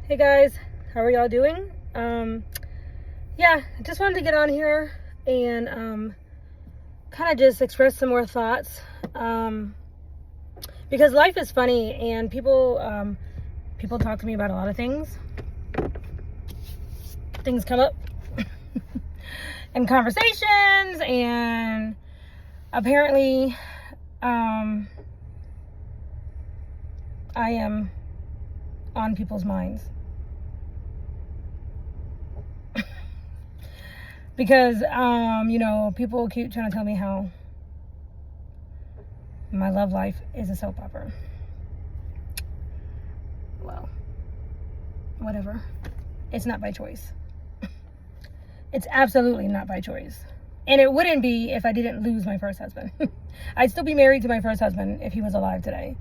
Hey guys, how are y'all doing? Yeah, I just wanted to get on here and kind of just express some more thoughts, because life is funny and people talk to me about a lot of things. Things come up in conversations, and apparently I am on people's minds. Because, people keep trying to tell me how my love life is a soap opera. Well, whatever. It's not by choice. It's absolutely not by choice. And it wouldn't be if I didn't lose my first husband. I'd still be married to my first husband if he was alive today.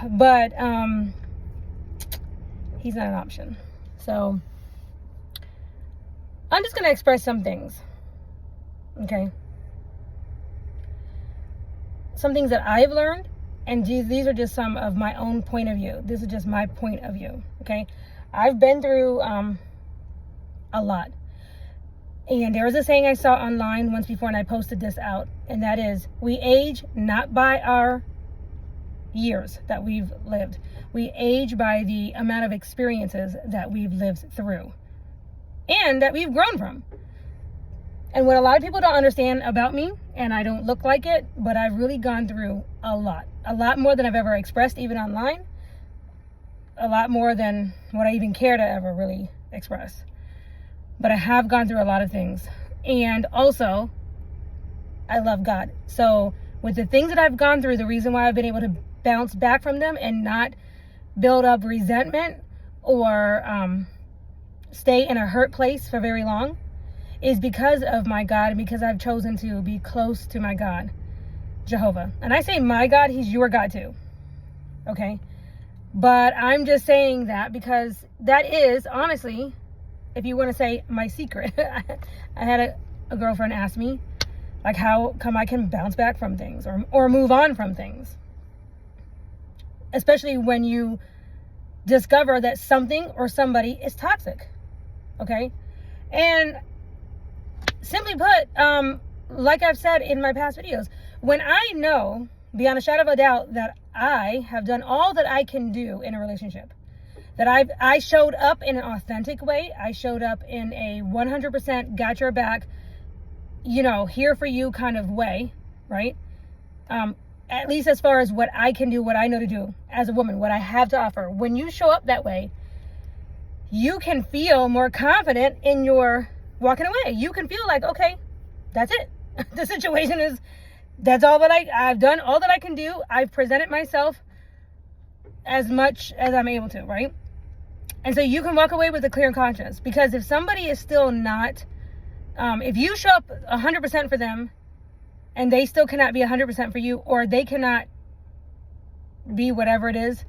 But he's not an option. So I'm just going to express some things, okay? Some things that I've learned, and these are just some of my own point of view. This is just my point of view, okay? I've been through a lot. And there was a saying I saw online once before, and I posted this out, and that is, we age not by our years that we've lived. We age by the amount of experiences that we've lived through and that we've grown from. And what a lot of people don't understand about me, and I don't look like it, but I've really gone through a lot more than I've ever expressed, even online, a lot more than what I even care to ever really express. But I have gone through a lot of things, and also I love God. So with the things that I've gone through, the reason why I've been able to bounce back from them and not build up resentment or stay in a hurt place for very long is because of my God, and because I've chosen to be close to my God, Jehovah. And I say my God, he's your God too, okay? But I'm just saying that because that is, honestly, if you want to say my secret. I had a girlfriend ask me, like, how come I can bounce back from things or move on from things? Especially when you discover that something or somebody is toxic. Okay? And simply put, like I've said in my past videos, when I know beyond a shadow of a doubt that I have done all that I can do in a relationship, that I showed up in an authentic way, I showed up in a 100% got your back, here for you kind of way, right? At least as far as what I can do, what I know to do as a woman, what I have to offer. When you show up that way, you can feel more confident in your walking away. You can feel like, okay, that's it. The situation is, that's all that I've done, all that I can do. I've presented myself as much as I'm able to, right? And so you can walk away with a clear conscience, because if somebody is still not, if you show up 100% for them and they still cannot be 100% for you, or they cannot be whatever it is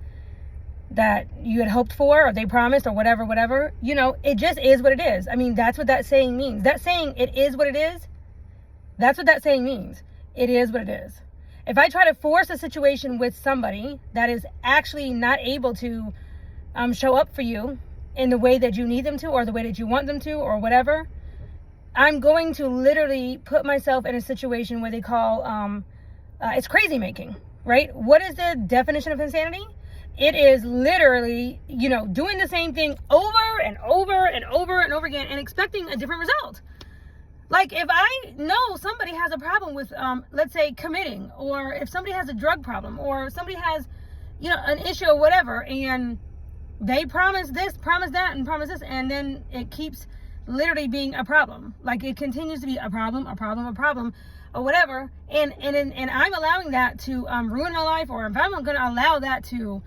that you had hoped for, or they promised, or whatever, it just is what it is. I mean, that's what that saying means. That saying, it is what it is, that's what that saying means. It is what it is. If I try to force a situation with somebody that is actually not able to show up for you in the way that you need them to, or the way that you want them to, or whatever, I'm going to literally put myself in a situation where they call, it's crazy making, right? What is the definition of insanity? It is literally, doing the same thing over and over and over and over again and expecting a different result. Like, if I know somebody has a problem with, let's say, committing, or if somebody has a drug problem, or if somebody has, an issue or whatever, and they promise this, promise that, and promise this, and then it keeps literally being a problem. Like, it continues to be a problem, or whatever, and I'm allowing that to ruin my life, or if I'm going to allow that to,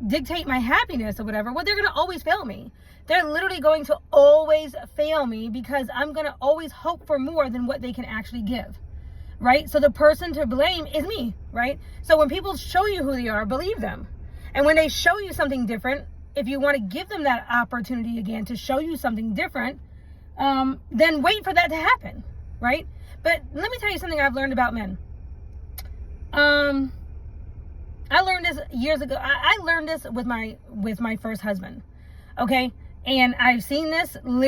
dictate my happiness or whatever, well, they're going to always fail me. They're literally going to always fail me, because I'm going to always hope for more than what they can actually give, right? So the person to blame is me, right? So when people show you who they are, believe them. And when they show you something different, if you want to give them that opportunity again to show you something different, then wait for that to happen, right? But let me tell you something I've learned about men. I learned learned this years ago. I learned this with my first husband. Okay. And I've seen this time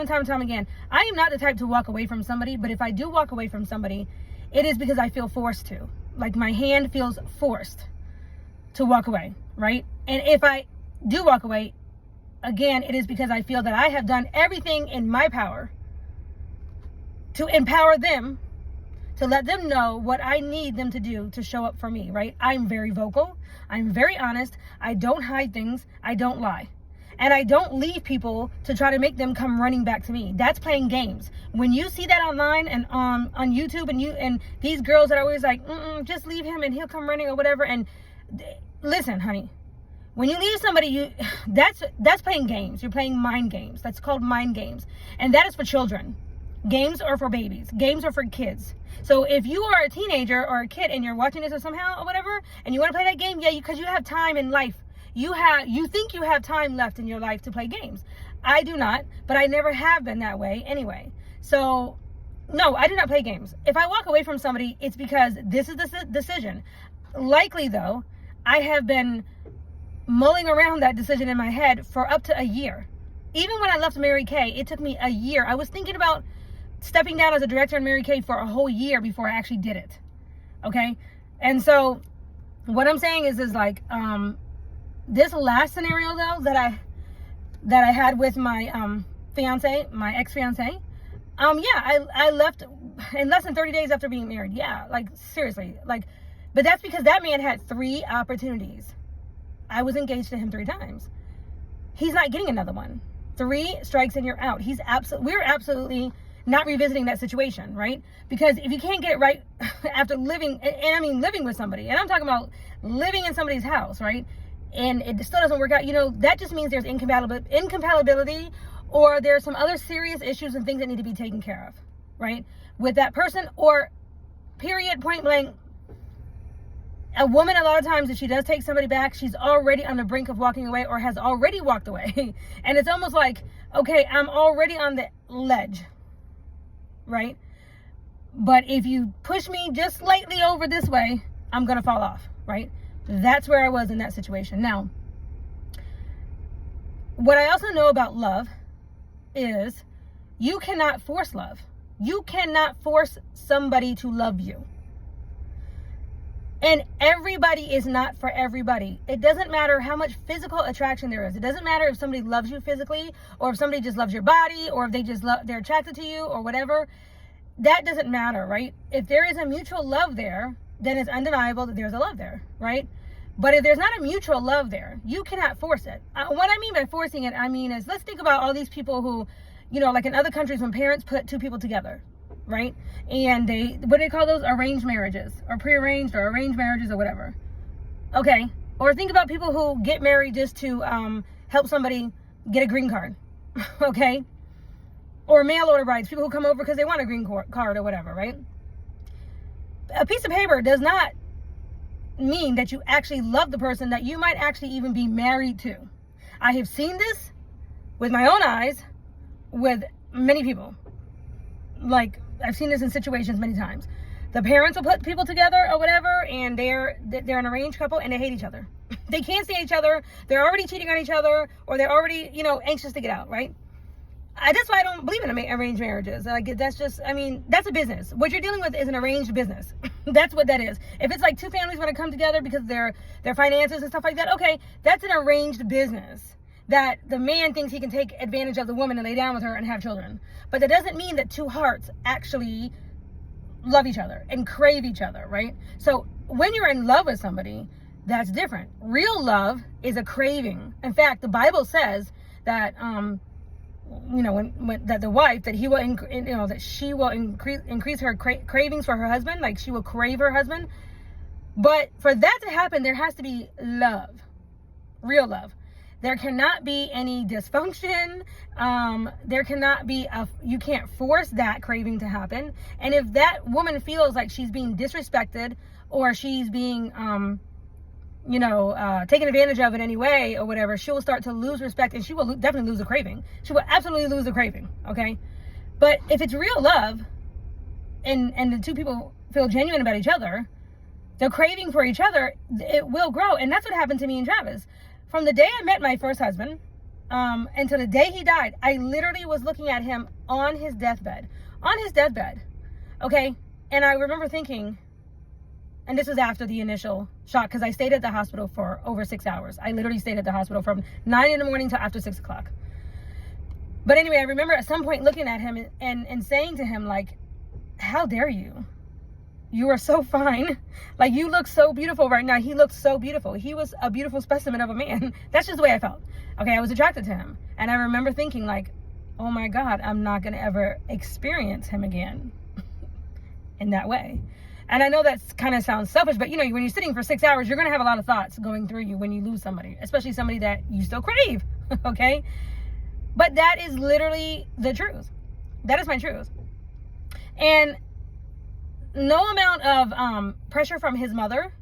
and time and time again. I am not the type to walk away from somebody, but if I do walk away from somebody, it is because I feel forced to. Like my hand feels forced to walk away, right? And if I do walk away, again, it is because I feel that I have done everything in my power to empower them, to let them know what I need them to do to show up for me, right? I'm very vocal. I'm very honest. I don't hide things. I don't lie. And I don't leave people to try to make them come running back to me. That's playing games. When you see that online and on YouTube, and these girls that are always like, just leave him and he'll come running or whatever. And listen, honey, when you leave somebody, that's playing games. You're playing mind games. That's called mind games. And that is for children. Games are for babies. Games are for kids. So if you are a teenager or a kid and you're watching this or somehow or whatever, and you want to play that game, yeah, because you have time in life. You think you have time left in your life to play games. I do not, but I never have been that way anyway. So no, I do not play games. If I walk away from somebody, it's because this is the decision. Likely though, I have been mulling around that decision in my head for up to a year. Even when I left Mary Kay, it took me a year. I was thinking about stepping down as a director in Mary Kay for a whole year before I actually did it. Okay? And so what I'm saying is like, this last scenario though that I had with my fiance, my ex-fiance, I left in less than 30 days after being married. Yeah, like seriously, like, but that's because that man had 3 opportunities. I was engaged to him 3 times. He's not getting another one. 3 strikes and you're out. We're absolutely not revisiting that situation, right? Because if you can't get it right after living, and I mean living with somebody, and I'm talking about living in somebody's house, right? And it still doesn't work out, that just means there's incompatibility, or there's some other serious issues and things that need to be taken care of, right? With that person, or period, point blank. A woman, a lot of times, if she does take somebody back, she's already on the brink of walking away or has already walked away. And it's almost like, okay, I'm already on the ledge, right? But if you push me just slightly over this way, I'm going to fall off, right? That's where I was in that situation. Now, what I also know about love is you cannot force love. You cannot force somebody to love you. And everybody is not for everybody. It doesn't matter how much physical attraction there is. It doesn't matter if somebody loves you physically, or if somebody just loves your body, or if they're attracted to you or whatever. That doesn't matter, right? If there is a mutual love there, then it's undeniable that there's a love there, right? But if there's not a mutual love there, you cannot force it. What I mean by forcing it, is let's think about all these people who, like in other countries when parents put 2 people together, right? And what do they call those? Arranged marriages, or prearranged, or arranged marriages, or whatever. Okay. Or think about people who get married just to help somebody get a green card. Okay. Or mail order brides, people who come over because they want a green card or whatever, right? A piece of paper does not mean that you actually love the person that you might actually even be married to. I have seen this with my own eyes with many people. Like, I've seen this in situations many times. The parents will put people together or whatever, and they're an arranged couple and they hate each other. They can't stand each other. They're already cheating on each other, or they're already, anxious to get out, right? That's why I don't believe in arranged marriages. That's a business. What you're dealing with is an arranged business. That's what that is. If it's like 2 families want to come together because their finances and stuff like that, okay, that's an arranged business. That the man thinks he can take advantage of the woman and lay down with her and have children. But that doesn't mean that 2 hearts actually love each other and crave each other, right? So when you're in love with somebody, that's different. Real love is a craving. In fact, the Bible says that when that the wife, that he will that she will increase her cravings for her husband, like she will crave her husband. But for that to happen, there has to be love, real love. There cannot be any dysfunction. There cannot be you can't force that craving to happen. And if that woman feels like she's being disrespected, or she's being taken advantage of in any way or whatever, she will start to lose respect, and she will definitely lose the craving. She will absolutely lose the craving, okay? But if it's real love, and the 2 people feel genuine about each other, the craving for each other, it will grow. And that's what happened to me and Travis. From the day I met my first husband, until the day he died, I literally was looking at him on his deathbed. Okay? And I remember thinking, and this was after the initial shock, because I stayed at the hospital for over 6 hours. I literally stayed at the hospital from 9 in the morning till after 6 o'clock. But anyway, I remember at some point looking at him and saying to him, like, how dare you? You are so fine. Like, you look so beautiful right now. He looked so beautiful. He was a beautiful specimen of a man. That's just the way I felt. Okay, I was attracted to him. And I remember thinking, like, oh my God, I'm not going to ever experience him again in that way. And I know that kind of sounds selfish, but, you know, when you're sitting for 6 hours, you're going to have a lot of thoughts going through you when you lose somebody, especially somebody that you still crave, okay? But that is literally the truth. That is my truth. And no amount of pressure from his mother,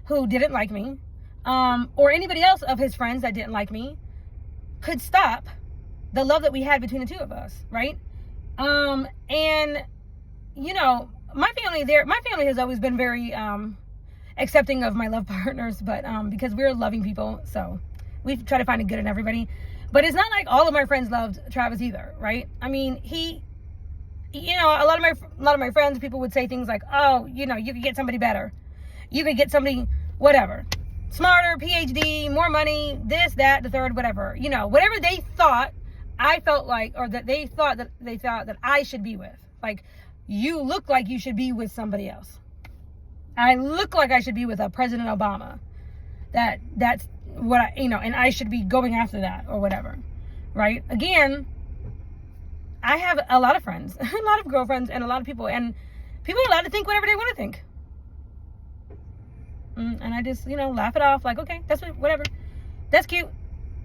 who didn't like me, or anybody else of his friends that didn't like me, could stop the love that we had between the two of us, right? And, you know, my family has always been very accepting of my love partners, but because we're loving people, so we try to find the good in everybody. But it's not like all of my friends loved Travis either, right? I mean, you know, a lot of my friends, people would say things like, oh, you know, you could get somebody better. You could get somebody, whatever, smarter, PhD, more money, this, that, the third, whatever. You know, whatever they thought, I felt like, or that they thought that I should be with. Like, you look like you should be with somebody else. I look like I should be with a President Obama. That's what I, you know, and I should be going after that or whatever, right? Again, I have a lot of friends, a lot of girlfriends, and a lot of people, and people are allowed to think whatever they want to think. And I just, you know, laugh it off, like, okay, that's whatever. That's cute.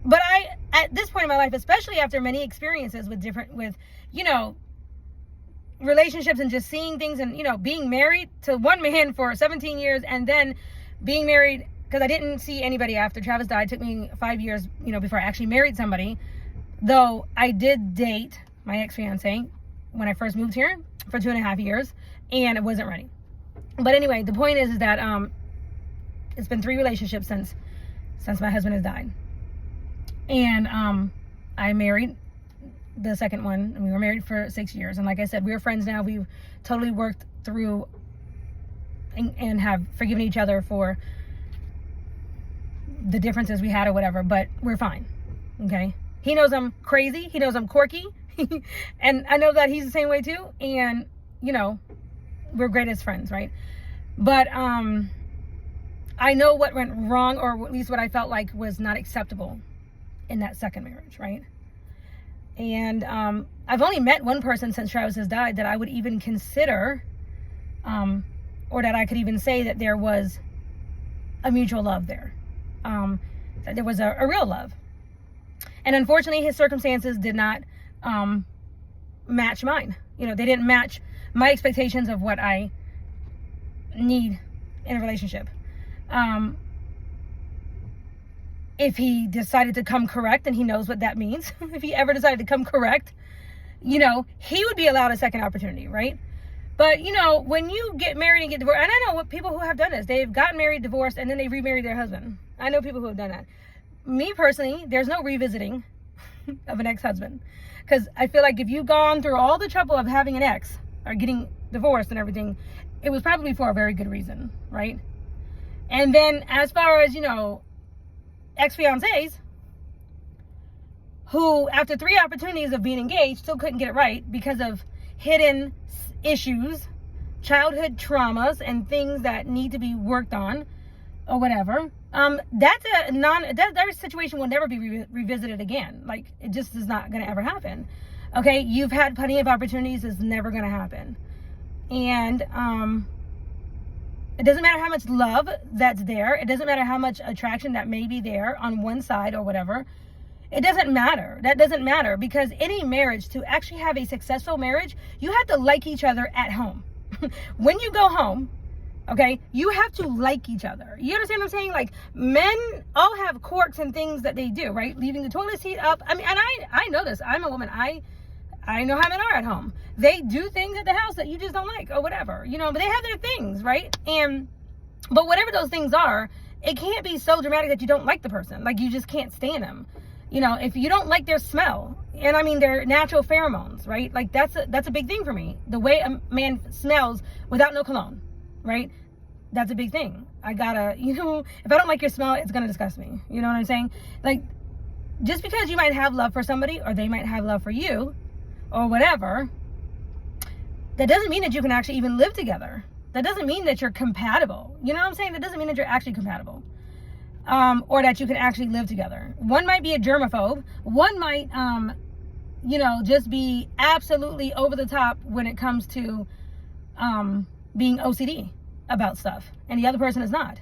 But at this point in my life, especially after many experiences with you know, relationships and just seeing things and, you know, being married to one man for 17 years and then being married, because I didn't see anybody after Travis died. It took me 5 years, you know, before I actually married somebody. Though I did date my ex-fiance when I first moved here for 2.5 years, and I wasn't ready. But anyway, the point is that it's been 3 relationships since my husband has died. And I married the second one, and we were married for 6 years. And like I said, we're friends now. We've totally worked through and have forgiven each other for the differences we had or whatever, but we're fine. Okay? He knows I'm crazy. He knows I'm quirky. And I know that he's the same way too. And, you know, we're great as friends, right? But I know what went wrong, or at least what I felt like was not acceptable in that second marriage, right? And I've only met one person since Travis has died that I would even consider, or that I could even say that there was a mutual love there. That there was a real love. And unfortunately, his circumstances did not match mine. You know, they didn't match my expectations of what I need in a relationship. If he decided to come correct, and he knows what that means, if he ever decided to come correct, you know, he would be allowed a second opportunity, right? But, you know, when you get married and get divorced, and I know what people who have done this, they've gotten married, divorced, and then they remarried their husband. I know people who have done that. Me personally, there's no revisiting of an ex-husband, because I feel like if you've gone through all the trouble of having an ex or getting divorced and everything, it was probably for a very good reason, right? And then as far as, you know, ex-fiancés who, after 3 opportunities of being engaged, still couldn't get it right because of hidden issues, childhood traumas, and things that need to be worked on or whatever. That situation will never be revisited again. Like, it just is not going to ever happen. Okay, you've had plenty of opportunities. It's never going to happen. And it doesn't matter how much love that's there. It doesn't matter how much attraction that may be there on one side or whatever. It doesn't matter. That doesn't matter, because any marriage, to actually have a successful marriage, you have to like each other at home. When you go home, okay, you have to like each other. You understand what I'm saying? Like, men all have quirks and things that they do, right? Leaving the toilet seat up. I mean, and I know this. I'm a woman. I know how men are at home. They do things at the house that you just don't like or whatever, you know, but they have their things, right? And But whatever those things are, it can't be so dramatic that you don't like the person. Like, you just can't stand them. You know, if you don't like their smell, and I mean their natural pheromones, right? Like, that's a big thing for me. The way a man smells without no cologne, right? That's a big thing. I gotta, you know, if I don't like your smell, it's gonna disgust me. You know what I'm saying? Like, just because you might have love for somebody, or they might have love for you, or whatever, that doesn't mean that you can actually even live together. That doesn't mean that you're compatible. You know what I'm saying? That doesn't mean that you're actually compatible. Or that you can actually live together. One might be a germaphobe. One might, you know, just be absolutely over the top when it comes to being OCD about stuff. And the other person is not.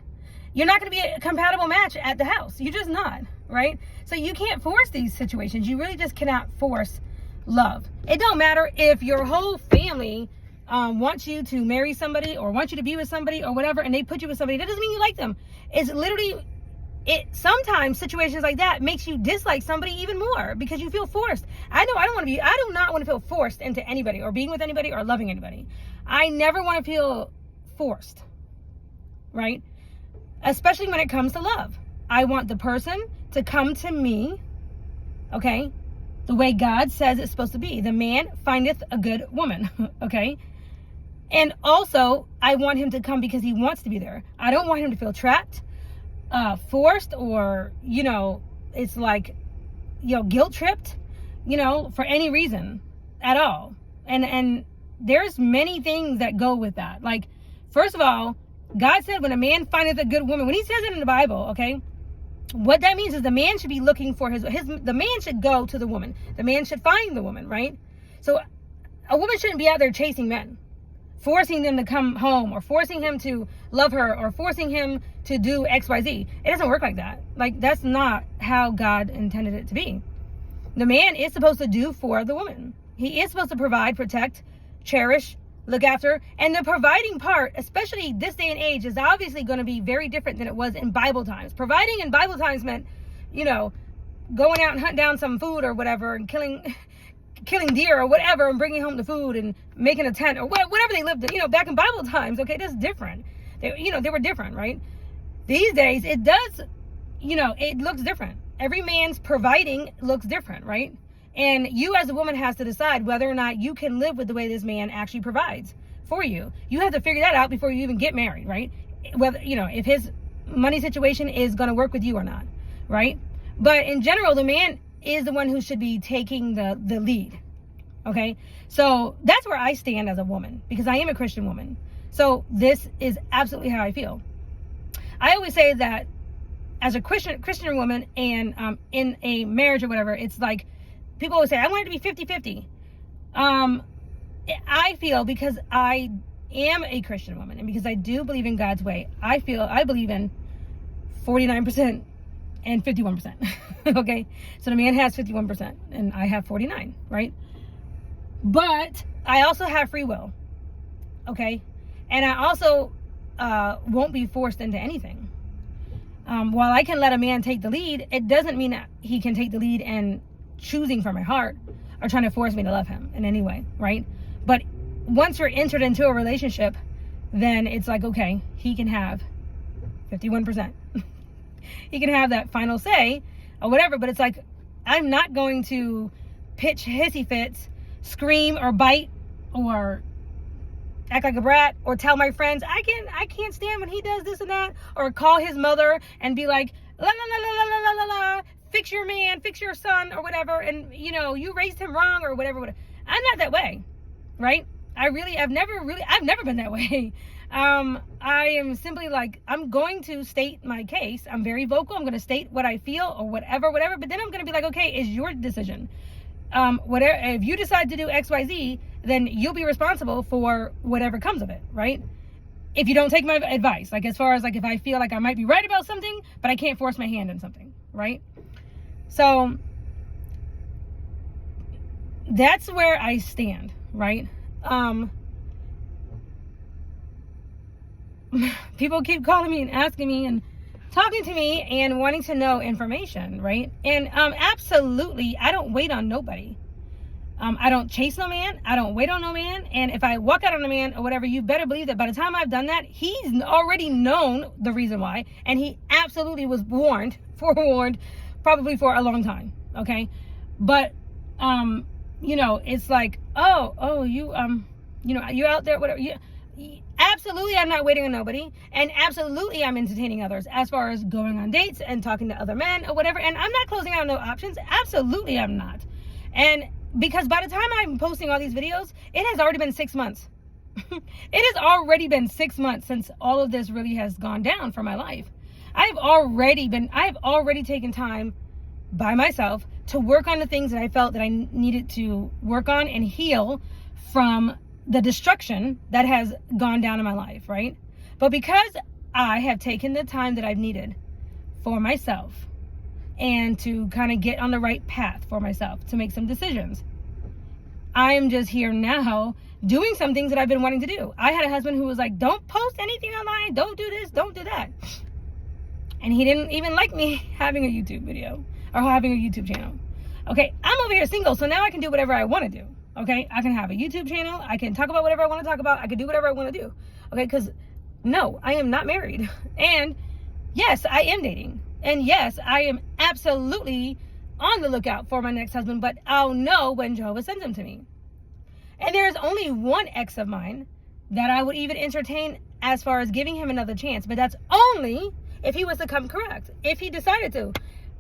You're not going to be a compatible match at the house. You're just not, right? So you can't force these situations. You really just cannot force love. It don't matter if your whole family wants you to marry somebody, or wants you to be with somebody, or whatever, and they put you with somebody. That doesn't mean you like them. It's literally, sometimes situations like that makes you dislike somebody even more, because you feel forced. I do not want to feel forced into anybody, or being with anybody, or loving anybody. I never want to feel forced, right? Especially when it comes to love. I want the person to come to me, okay, the way God says it's supposed to be. The man findeth a good woman, okay? And also, I want him to come because he wants to be there. I don't want him to feel trapped, forced, or, you know, it's like, you know, guilt tripped, you know, for any reason at all. And there's many things that go with that. Like, first of all, God said when a man findeth a good woman, when he says it in the Bible, okay, what that means is the man should be looking for the man should go to the woman. The man should find the woman, right? So a woman shouldn't be out there chasing men, forcing them to come home, or forcing him to love her, or forcing him to do XYZ. It doesn't work like that. Like, that's not how God intended it to be. The man is supposed to do for the woman. He is supposed to provide, protect, cherish, look after. And the providing part, especially this day and age, is obviously going to be very different than it was in Bible times. Providing in Bible times meant, you know, going out and hunting down some food or whatever, and killing deer or whatever, and bringing home the food and making a tent, or whatever they lived in, you know, back in Bible times. Okay, that's different. They were different, right? These days, it does, you know, it looks different. Every man's providing looks different, right? And you as a woman has to decide whether or not you can live with the way this man actually provides for you. You have to figure that out before you even get married, right? Whether, you know, if his money situation is going to work with you or not, right? But in general, the man is the one who should be taking the lead, okay? So that's where I stand as a woman, because I am a Christian woman. So this is absolutely how I feel. I always say that as a Christian woman, and in a marriage or whatever, it's like, people always say, I want it to be 50-50. I feel, because I am a Christian woman, and because I do believe in God's way, I believe in 49% and 51%. Okay? So the man has 51% and I have 49, right? But I also have free will. Okay? And I also won't be forced into anything. While I can let a man take the lead, it doesn't mean that he can take the lead and choosing from my heart, or trying to force me to love him in any way, right? But once you're entered into a relationship, then it's like, okay, he can have 51%. He can have that final say or whatever, but it's like, I'm not going to pitch hissy fits, scream or bite or act like a brat, or tell my friends I can't stand when he does this and that, or call his mother and be like, la la la la la la la la, fix your man, fix your son, or whatever, and, you know, you raised him wrong, or whatever. I'm not that way, right? I've never been that way. I am simply like, I'm going to state my case. I'm very vocal. I'm going to state what I feel, or whatever, but then I'm going to be like, okay, it's your decision. Whatever, if you decide to do XYZ, then you'll be responsible for whatever comes of it, right? If you don't take my advice, like, as far as, like, if I feel like I might be right about something, but I can't force my hand in something, right? So that's where I stand, right? People keep calling me and asking me and talking to me and wanting to know information, right? And absolutely, I don't wait on nobody. I don't chase no man. I don't wait on no man. And if I walk out on a man or whatever, you better believe that by the time I've done that, he's already known the reason why. And he absolutely was forewarned, probably for a long time. Okay. But, you know, it's like, you know, you're out there, whatever. Absolutely, I'm not waiting on nobody. And absolutely, I'm entertaining others as far as going on dates and talking to other men or whatever. And I'm not closing out no options. Absolutely, I'm not. And because by the time I'm posting all these videos, it has already been 6 months. It has already been 6 months since all of this really has gone down for my life. I've already taken time by myself to work on the things that I felt that I needed to work on and heal from the destruction that has gone down in my life, right? But because I have taken the time that I've needed for myself and to kind of get on the right path for myself, to make some decisions, I am just here now doing some things that I've been wanting to do. I had a husband who was like, don't post anything online, don't do this, don't do that. And he didn't even like me having a YouTube video or having a YouTube channel. Okay, I'm over here single, so now I can do whatever I want to do. Okay, I can have a YouTube channel, I can talk about whatever I want to talk about, I can do whatever I want to do. Okay, because no, I am not married. And yes, I am dating. And yes, I am absolutely on the lookout for my next husband, but I'll know when Jehovah sends him to me. And there is only one ex of mine that I would even entertain as far as giving him another chance, but that's only if he was to come correct, if he decided to.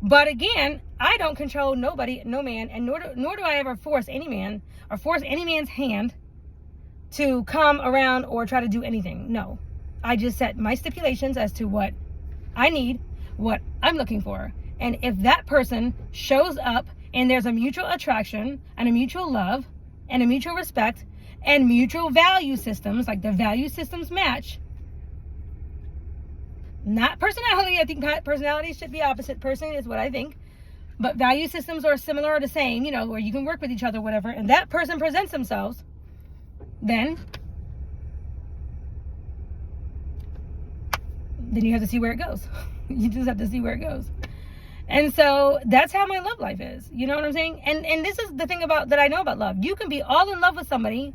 But again, I don't control nobody, no man, and nor do I ever force any man or force any man's hand to come around or try to do anything. No, I just set my stipulations as to what I need, what I'm looking for. And if that person shows up and there's a mutual attraction and a mutual love and a mutual respect and mutual value systems, like the value systems match, not personality. I think personality should be opposite person is what I think. But value systems are similar or the same, you know, where you can work with each other, whatever. And that person presents themselves, then you have to see where it goes. You just have to see where it goes. And so that's how my love life is. You know what I'm saying? And this is the thing about that I know about love. You can be all in love with somebody.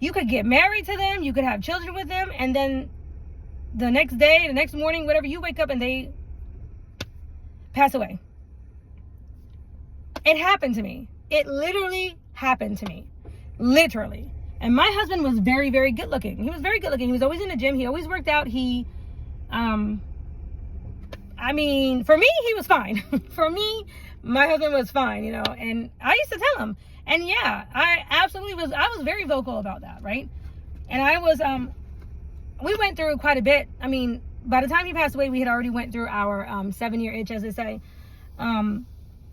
You could get married to them. You could have children with them. And then the next day, the next morning, whatever, you wake up and they pass away. It happened to me. It literally happened to me. Literally. And my husband was very, very good looking. He was very good looking. He was always in the gym. He always worked out. He, I mean, for me, he was fine. For me, my husband was fine, you know, and I used to tell him. And yeah, I absolutely was, I was very vocal about that, right? And I was, we went through quite a bit. I mean, by the time he passed away, we had already went through our 7-year itch, as they say.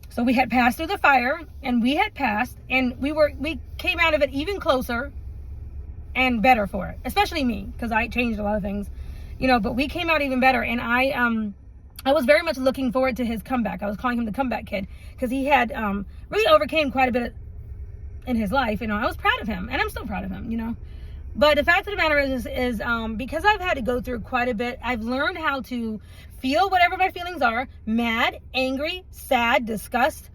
So we had passed through the fire, and we had passed, and we came out of it even closer and better for it, especially me, because I changed a lot of things, you know, but we came out even better. And I was very much looking forward to his comeback. I was calling him the comeback kid, because he had really overcame quite a bit in his life. You know, I was proud of him, and I'm still proud of him, you know. But the fact of the matter is because I've had to go through quite a bit, I've learned how to feel whatever my feelings are: mad, angry, sad, disgust,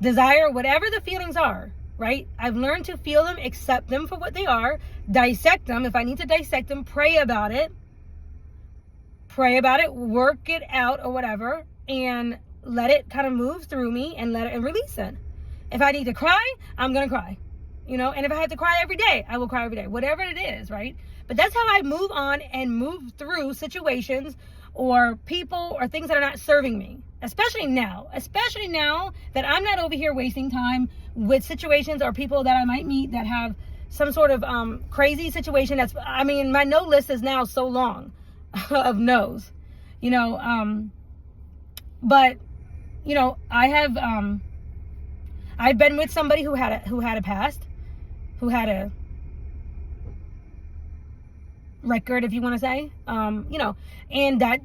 desire, whatever the feelings are, right? I've learned to feel them, accept them for what they are, dissect them. If I need to dissect them, pray about it, work it out or whatever, and let it kind of move through me and let it release it. If I need to cry, I'm going to cry. You know, and if I have to cry every day, I will cry every day, whatever it is, right? But that's how I move on and move through situations or people or things that are not serving me, especially now that I'm not over here wasting time with situations or people that I might meet that have some sort of crazy situation. That's, I mean, my no list is now so long of no's, you know, but, you know, I've been with somebody who had a past, who had a record, if you want to say, you know, and that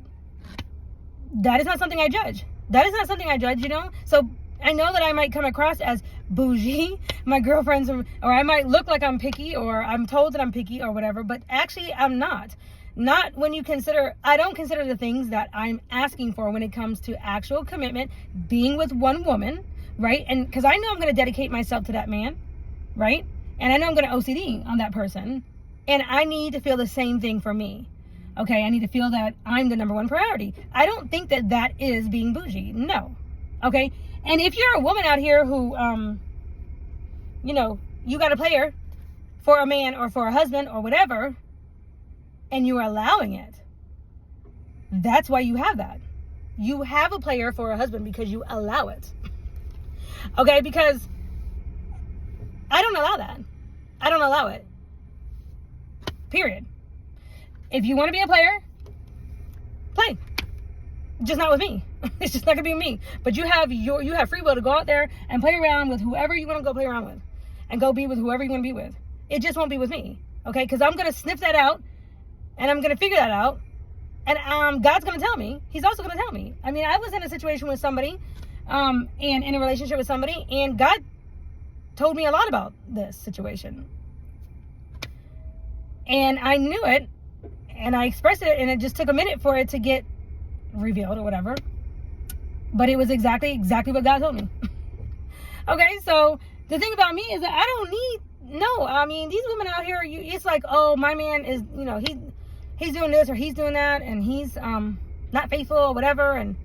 is not something I judge. That is not something I judge, you know. So I know that I might come across as bougie, my girlfriends, or I might look like I'm picky, or I'm told that I'm picky or whatever, but actually I'm not. Not when you consider, I don't consider the things that I'm asking for when it comes to actual commitment, being with one woman, right? And because I know I'm going to dedicate myself to that man. right? And I know I'm going to OCD on that person, and I need to feel the same thing for me. Okay, I need to feel that I'm the number one priority. I don't think that that is being bougie. No. Okay, and if you're a woman out here who, you got a player for a man or for a husband or whatever, and you're allowing it, that's why you have that. You have a player for a husband because you allow it. Okay, because I don't allow that. I don't allow it. Period. If you want to be a player, play. Just not with me. It's just not gonna be with me. But you have free will to go out there and play around with whoever you want to go play around with, and go be with whoever you want to be with. It just won't be with me, okay? Because I'm gonna sniff that out, and I'm gonna figure that out, and God's gonna tell me. He's also gonna tell me. I mean, I was in a situation with somebody, and in a relationship with somebody, and God told me a lot about this situation, and I knew it. And I expressed it, and it just took a minute for it to get revealed or whatever. But it was exactly what God told me. Okay, so the thing about me is that I don't need, I mean, these women out here, it's like, oh, my man is, he's doing this or he's doing that, and he's not faithful or whatever, and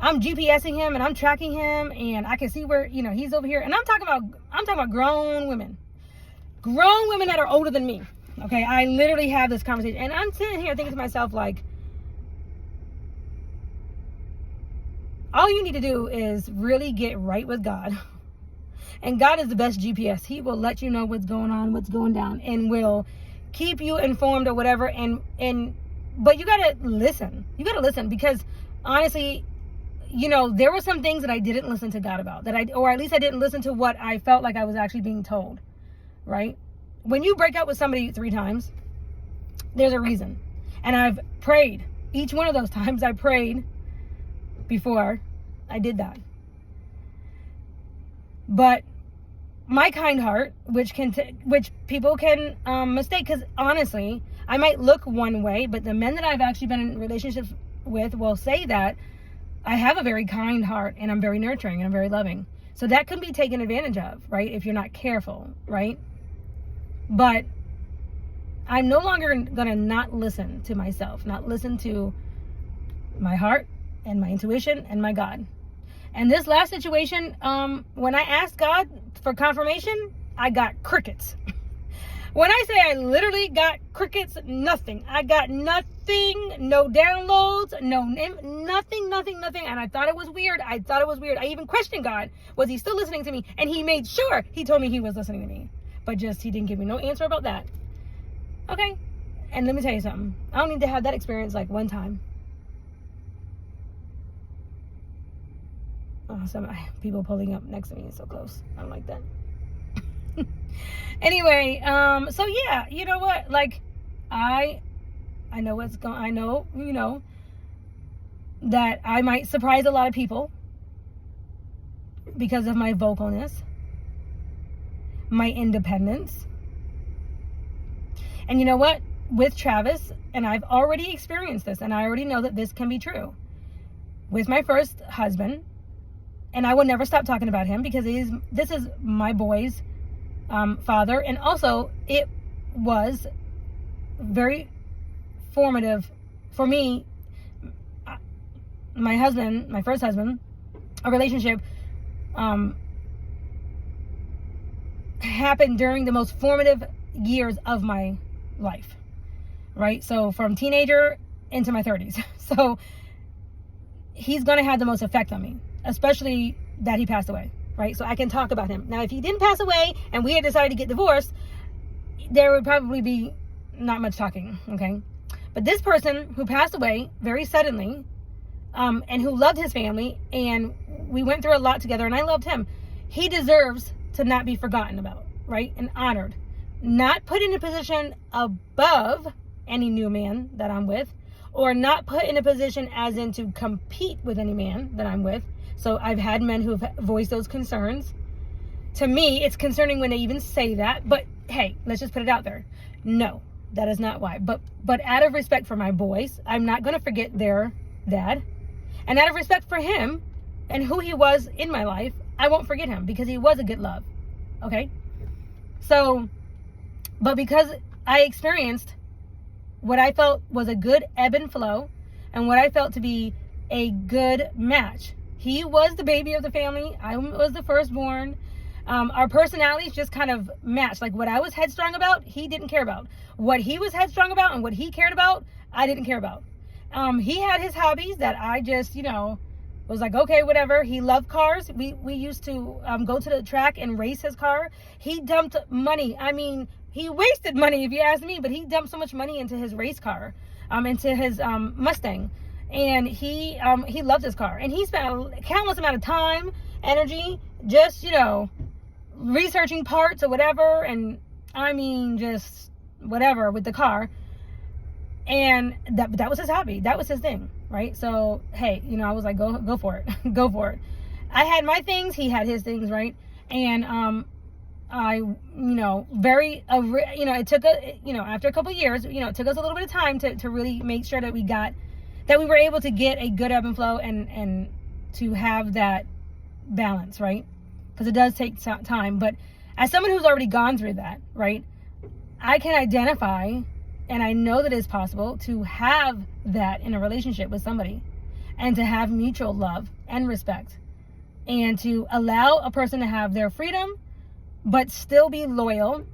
I'm GPSing him and I'm tracking him, and I can see where, he's over here. And I'm talking about grown women that are older than me. Okay, I literally have this conversation, and I'm sitting here thinking to myself, like, all you need to do is really get right with God. And God is the best GPS. He will let you know what's going on, what's going down, and will keep you informed or whatever. But you gotta listen. You gotta listen, because honestly, there were some things that I didn't listen to God about, or at least I didn't listen to what I felt like I was actually being told, right? When you break up with somebody 3 times, there's a reason. And I've prayed. Each one of those times I prayed before I did that. But my kind heart, which people can mistake, because honestly, I might look one way, but the men that I've actually been in relationships with will say that I have a very kind heart, and I'm very nurturing, and I'm very loving. So that can be taken advantage of, right? If you're not careful, right? But I'm no longer going to not listen to myself, not listen to my heart and my intuition and my God. And this last situation, when I asked God for confirmation, I got crickets. When I say I literally got crickets, nothing. I got nothing, no downloads, nothing. And I thought it was weird. I even questioned God. Was he still listening to me? And he made sure he told me he was listening to me. But he didn't give me no answer about that. Okay? And let me tell you something. I don't need to have that experience like one time. Oh, some people pulling up next to me is so close. I don't like that. Anyway, so yeah, you know what? Like, I know I know, that I might surprise a lot of people because of my vocalness, my independence. And you know what? With Travis, and I've already experienced this, and I already know that this can be true. With my first husband, and I will never stop talking about him because this is my boy's father, and also it was very formative for me. My husband, my first husband, a relationship happened during the most formative years of my life, right? So from teenager into my 30s. So he's gonna have the most effect on me, especially that he passed away, right? So I can talk about him. Now, if he didn't pass away and we had decided to get divorced, there would probably be not much talking, okay? But this person who passed away very suddenly, and who loved his family, and we went through a lot together, and I loved him, he deserves to not be forgotten about, right? And honored. Not put in a position above any new man that I'm with, or not put in a position as in to compete with any man that I'm with. So I've had men who have voiced those concerns. To me, it's concerning when they even say that, but hey, let's just put it out there. No, that is not why. But out of respect for my boys, I'm not going to forget their dad. And out of respect for him and who he was in my life, I won't forget him because he was a good love. Okay? So, but because I experienced what I felt was a good ebb and flow and what I felt to be a good match. He was the baby of the family. I was the firstborn. Our personalities just kind of matched. Like what I was headstrong about, he didn't care about. What he was headstrong about and what he cared about, I didn't care about. He had his hobbies that I just, was like, okay, whatever. He loved cars. We used to go to the track and race his car. He dumped money. I mean, he wasted money if you ask me, but he dumped so much money into his race car, into his Mustang. And he loved his car. And he spent a countless amount of time, energy, just, researching parts or whatever. And I mean, just whatever with the car. And that was his hobby. That was his thing, right? So, hey, I was like, go for it. Go for it. I had my things. He had his things, right? And I, it took after a couple of years, it took us a little bit of time to really make sure that we were able to get a good ebb and flow and to have that balance, right? Because it does take time. But as someone who's already gone through that, right, I can identify and I know that it's possible to have that in a relationship with somebody and to have mutual love and respect and to allow a person to have their freedom but still be loyal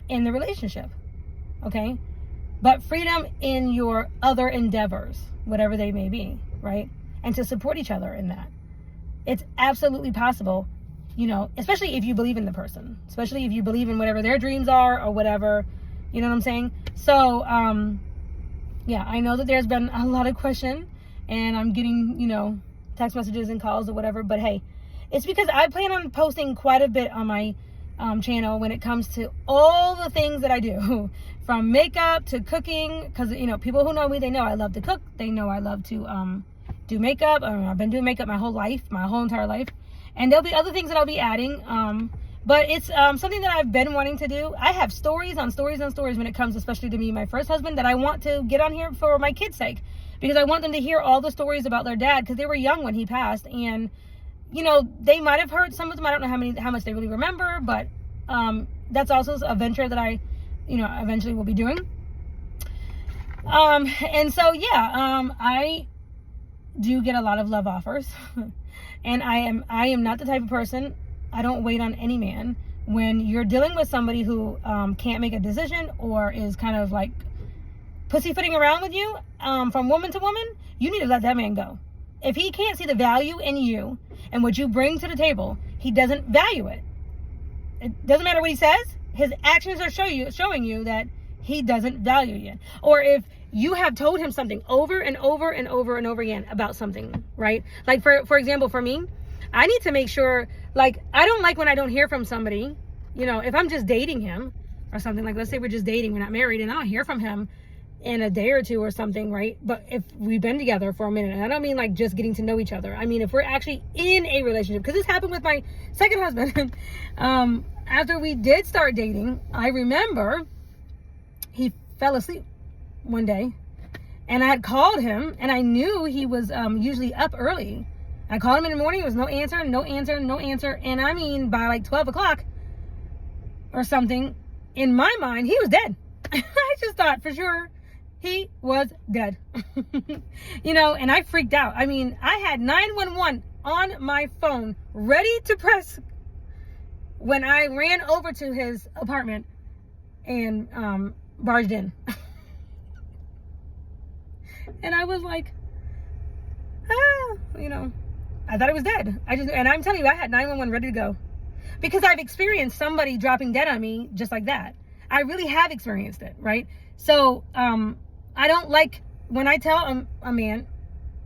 in the relationship, okay? But freedom in your other endeavors, whatever they may be, right? And to support each other in that. It's absolutely possible, especially if you believe in the person, especially if you believe in whatever their dreams are or whatever, you know what I'm saying? So, yeah, I know that there's been a lot of question and I'm getting, text messages and calls or whatever, but hey, it's because I plan on posting quite a bit on my channel when it comes to all the things that I do, from makeup to cooking, because, people who know me, they know I love to cook. They know I love to do makeup. I've been doing makeup my whole entire life. And there'll be other things that I'll be adding. But it's something that I've been wanting to do. I have stories on stories on stories when it comes especially to me and my first husband that I want to get on here for my kids' sake. Because I want them to hear all the stories about their dad, because they were young when he passed. And, they might have heard some of them. I don't know how much they really remember. But that's also a venture that I, eventually will be doing. And so, yeah, I do get a lot of love offers. And I am not the type of person, I don't wait on any man. When you're dealing with somebody who can't make a decision or is kind of like pussyfooting around with you from woman to woman, you need to let that man go. If he can't see the value in you and what you bring to the table, he doesn't value it. It doesn't matter what he says. His actions are showing you that he doesn't value you. Or if you have told him something over and over and over and over again about something, right? Like for example, for me, I need to make sure, like, I don't like when I don't hear from somebody, if I'm just dating him or something, like, let's say we're just dating, we're not married, and I don't hear from him in a day or two or something, right? But if we've been together for a minute, and I don't mean like just getting to know each other. I mean, if we're actually in a relationship, because this happened with my second husband. After we did start dating, I remember he fell asleep one day and I had called him and I knew he was usually up early. I called him in the morning. There was no answer. And I mean, by like 12 o'clock or something, in my mind, he was dead. I just thought for sure he was dead. And I freaked out. I mean, I had 911 on my phone ready to press when I ran over to his apartment and barged in. And I was like, I thought he was dead. And I'm telling you, I had 911 ready to go. Because I've experienced somebody dropping dead on me just like that. I really have experienced it, right? So, I don't like when I tell a man,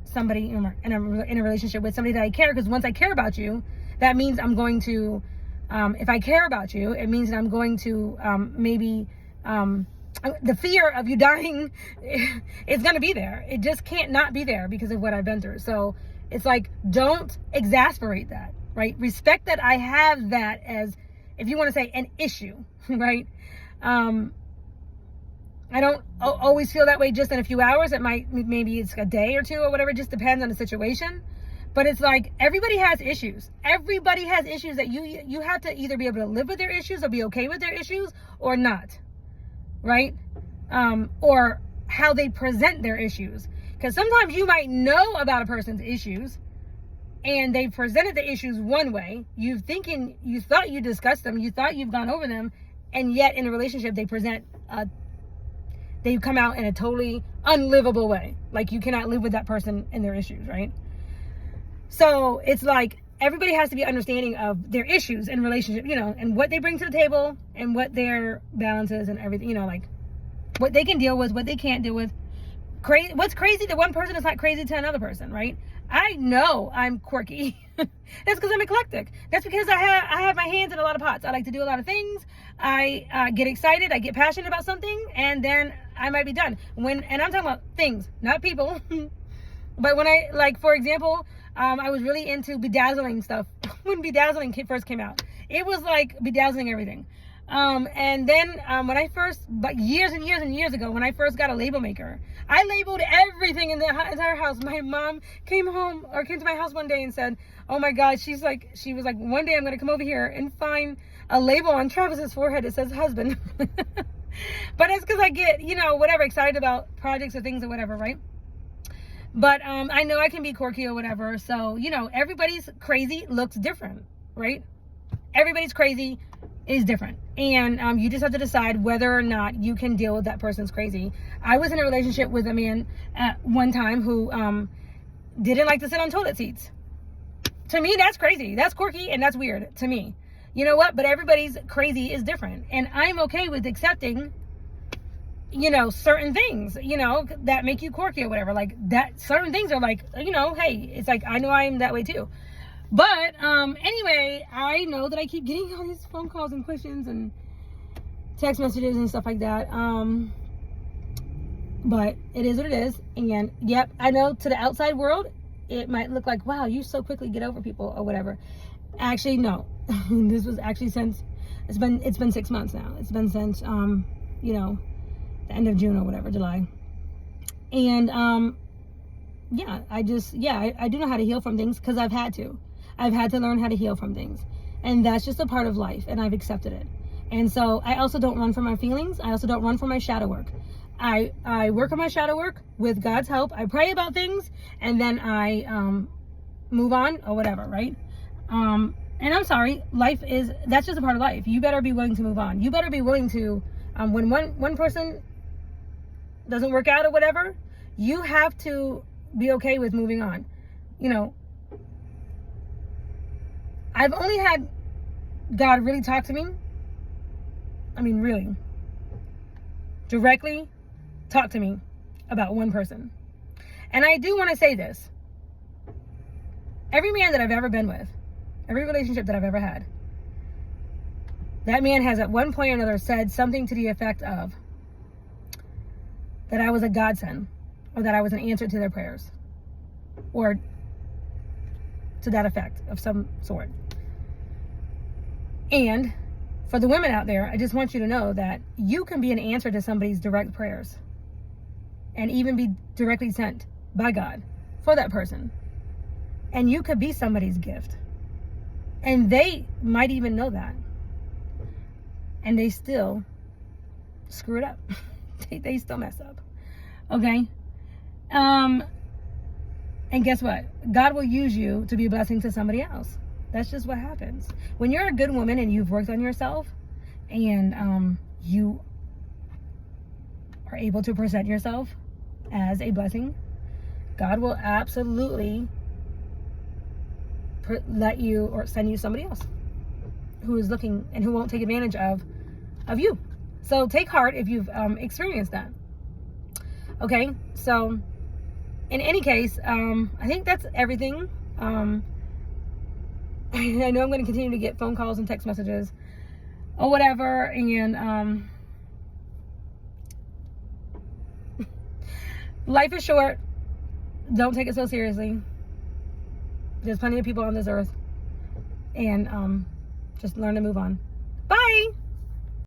somebody in a relationship with somebody that I care, because once I care about you, that means I'm going to, if I care about you, it means that I'm going to maybe, the fear of you dying is going to be there. It just can't not be there because of what I've been through. So it's like, don't exasperate that, right? Respect that I have that as, if you want to say, an issue, right? I don't always feel that way just in a few hours. Maybe it's a day or two or whatever. It just depends on the situation. But it's like everybody has issues. Everybody has issues that you have to either be able to live with their issues or be okay with their issues or not, right? Or how they present their issues. Because sometimes you might know about a person's issues and they presented the issues one way. You thought you discussed them, you thought you've gone over them, and yet in a relationship they come out in a totally unlivable way. Like you cannot live with that person and their issues, right? So it's like everybody has to be understanding of their issues in relationship, and what they bring to the table and what their balance is and everything, like what they can deal with, what they can't deal with. What's crazy to one person is not crazy to another person, right? I know I'm quirky. That's because I'm eclectic. That's because I have my hands in a lot of pots. I like to do a lot of things. I get excited. I get passionate about something, and then I might be done. And I'm talking about things, not people. But when for example, I was really into bedazzling stuff when bedazzling first came out. It was like bedazzling everything. And then when I first, but years and years and years ago, when I first got a label maker, I labeled everything in the entire house. My mom came to my house one day and said, oh my God, she was like, one day I'm going to come over here and find a label on Travis's forehead that says husband. But it's because I get, whatever, excited about projects or things or whatever, right? But I know I can be quirky or whatever. So, everybody's crazy looks different, right? Everybody's crazy is different. And you just have to decide whether or not you can deal with that person's crazy. I was in a relationship with a man at one time who didn't like to sit on toilet seats. To me, that's crazy. That's quirky and that's weird to me. You know what? But everybody's crazy is different. And I'm okay with accepting, certain things, that make you quirky or whatever. Like that, certain things are like, hey, it's like, I know I'm that way too. But anyway, I know that I keep getting all these phone calls and questions and text messages and stuff like that. But it is what it is. And yep, I know to the outside world, it might look like, wow, you so quickly get over people or whatever. Actually, no. This was actually since it's been 6 months now. It's been since the end of June or whatever, July. And I do know how to heal from things because I've had to learn how to heal from things, and that's just a part of life, and I've accepted it. And so I also don't run from my feelings. I also don't run from my shadow work. I work on my shadow work with God's help. I pray about things, and then I move on or whatever, right? And I'm sorry, that's just a part of life. You better be willing to move on. You better be willing to, when one person doesn't work out or whatever, you have to be okay with moving on. I've only had God really talk to me. I mean, really, directly talk to me about one person. And I do want to say this. Every man that I've ever been with, every relationship that I've ever had, that man has at one point or another said something to the effect of that I was a godsend, or that I was an answer to their prayers, or to that effect of some sort. And for the women out there, I just want you to know that you can be an answer to somebody's direct prayers, and even be directly sent by God for that person. And you could be somebody's gift, and they might even know that, and they still screw it up. They still mess up. Okay? And guess what? God will use you to be a blessing to somebody else. That's just what happens. When you're a good woman and you've worked on yourself, and you are able to present yourself as a blessing, God will absolutely let you or send you somebody else who is looking and who won't take advantage of you. So take heart if you've experienced that. Okay, so in any case, I think that's everything. I know I'm going to continue to get phone calls and text messages or whatever, and life is short. Don't take it so seriously. There's plenty of people on this earth, and just learn to move on. Bye.